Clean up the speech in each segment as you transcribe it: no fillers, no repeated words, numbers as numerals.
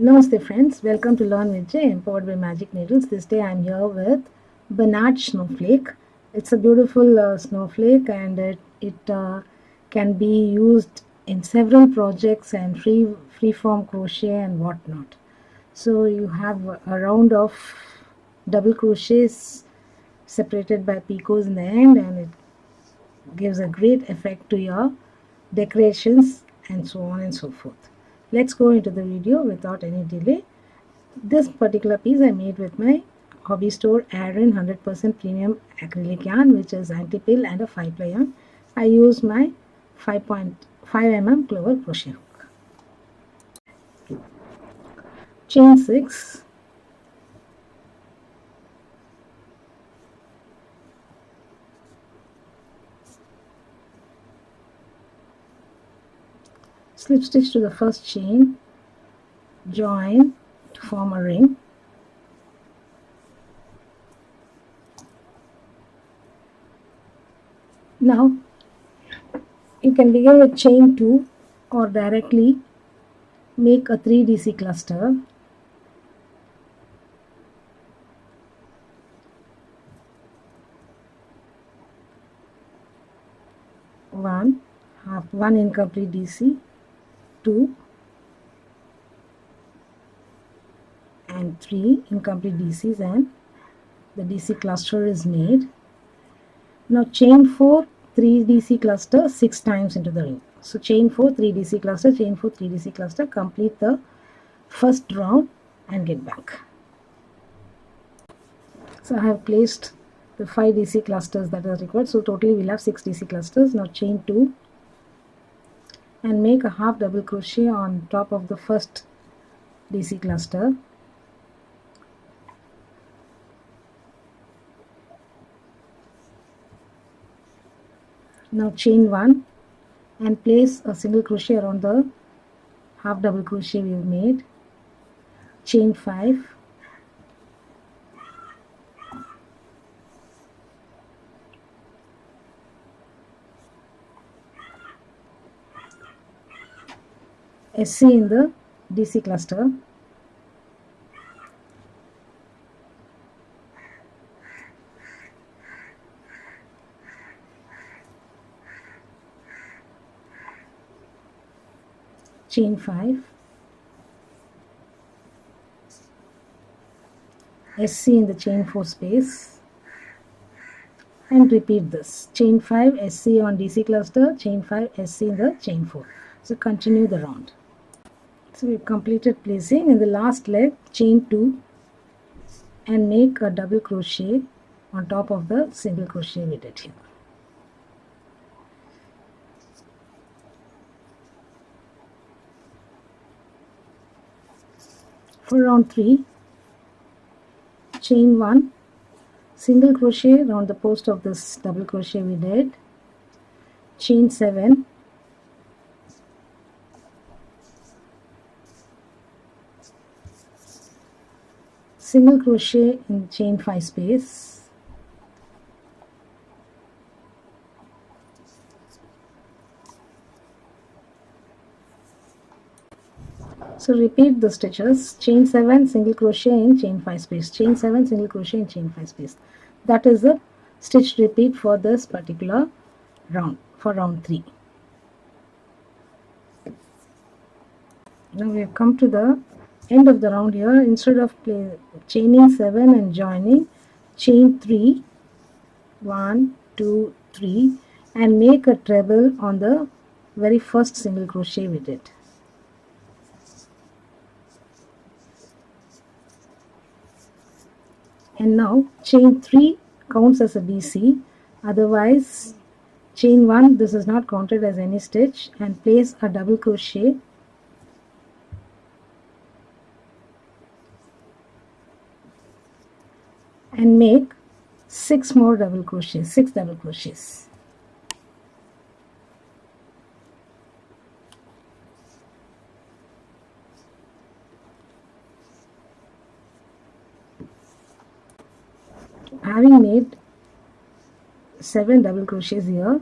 Namaste friends, welcome to Learn with Jay, empowered by Magic Needles. This day I am here with Bernard Snowflake. It's a beautiful snowflake and it can be used in several projects and free-form crochet and whatnot. So you have a round of double crochets separated by picots in the end, and it gives a great effect to your decorations and so on and so forth. Let's go into the video without any delay. This particular piece I made with my hobby store Aran 100% premium acrylic yarn, which is anti-pill and a 5-ply yarn. I use my 5.5 mm clover crochet hook. Chain 6, slip stitch to the first chain, join to form a ring. Now you can begin with chain 2 or directly make a 3 DC cluster. One incomplete DC, 2 and 3 incomplete DCs, and the DC cluster is made. Now chain 4 3 DC cluster 6 times into the ring. So chain 4 3 DC cluster, chain 4 3 DC cluster, complete the first round and get back. So I have placed the 5 DC clusters that are required, so totally we'll have 6 DC clusters. Now chain 2 and make a half double crochet on top of the first DC cluster. Now chain 1 and place a single crochet around the half double crochet we have made. Chain 5, SC in the DC cluster, chain 5, SC in the chain 4 space, and repeat this. Chain 5 SC on DC cluster, chain 5 SC in the chain 4. So continue the round. So we've completed placing. In the last leg, chain 2 and make a double crochet on top of the single crochet we did here. For round 3, chain 1, single crochet around the post of this double crochet we did, chain 7, single crochet in chain 5 space, so repeat the stitches. Chain 7 single crochet in chain 5 space, chain 7 single crochet in chain 5 space. That is the stitch repeat for this particular round, for round 3. Now we have come to the end of the round here. Instead of chaining 7 and joining, chain 3, 1 2 3, and make a treble on the very first single crochet we did. And now chain 3 counts as a DC, otherwise chain 1, this is not counted as any stitch, and place a double crochet and make 6 more double crochets, 6 double crochets. Having made 7 double crochets here,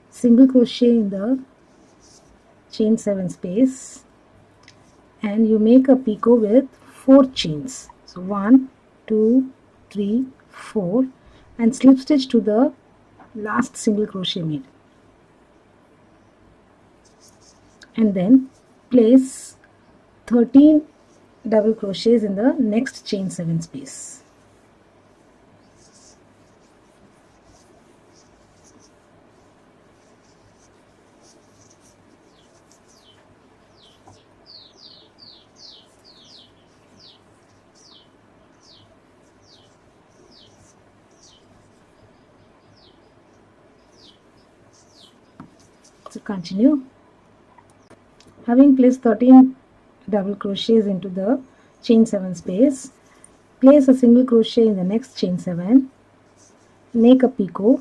single crochet in the chain 7 space and you make a picot with 4 chains. So 1, 2, 3, 4, and slip stitch to the last single crochet made, and then place 13 double crochets in the next chain 7 space. So continue. Having placed 13 double crochets into the chain 7 space, place a single crochet in the next chain 7, make a picot,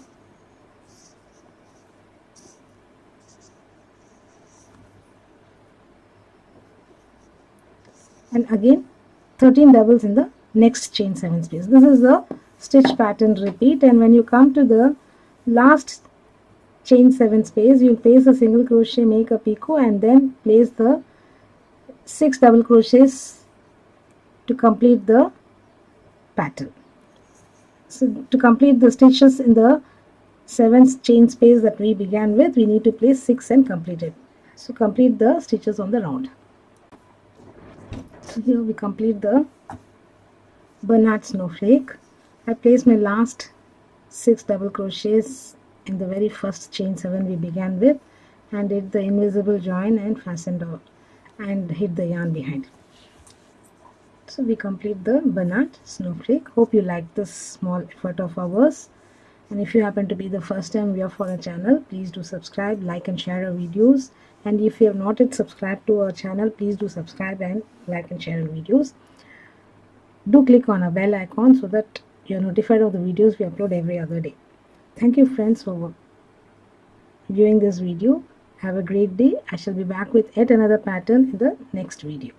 and again 13 doubles in the next chain 7 space. This is the stitch pattern repeat, and when you come to the last chain 7 space, you will place a single crochet, make a picot, and then place the 6 double crochets to complete the pattern. So to complete the stitches in the 7th chain space that we began with, we need to place 6 and complete it. So complete the stitches on the round. So here we complete the Bernard snowflake. I place my last 6 double crochets in the very first chain 7 we began with, and did the invisible join and fastened out and hid the yarn behind. So we complete the Bernard snowflake. Hope you like this small effort of ours, and if you happen to be the first time viewer for our channel, please do subscribe, like and share our videos, and if you have not yet subscribed to our channel, please do subscribe and like and share our videos. Do click on a bell icon so that you are notified of the videos we upload every other day. Thank you friends for viewing this video. Have a great day. I shall be back with yet another pattern in the next video.